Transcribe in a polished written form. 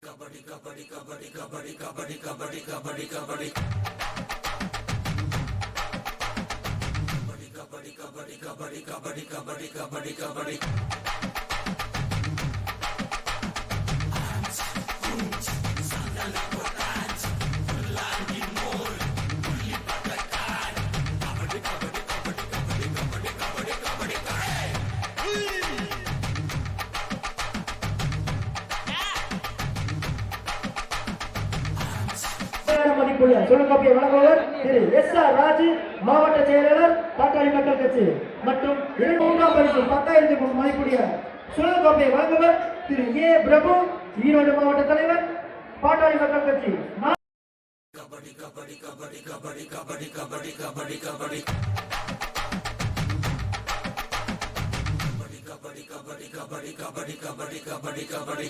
கபடி கபடி கபடி கபடி கபடி கபடி கபடி கபடி கபடி கபடி கபடி கபடி கபடி கபடி கபடி மதிப்புள்ள தொழில்நுட்ப வழங்குவர் திரு எஸ்.ஆர். ராஜு, மாவட்ட செயலாளர் பாட்டாளி மக்கள் கட்சி மற்றும் 2ஆம் பரிசு 10,000 மதிப்புடைய தொழில்நுட்ப வழங்குவர் திரு ஏ. பிரபு, ஈரோடு மாவட்ட தலைவர் பாட்டாளி மக்கள் கட்சி. கபடி கபடி கபடி கபடி கபடி கபடி கபடி கபடி கபடி கபடி கபடி கபடி கபடி கபடி கபடி கபடி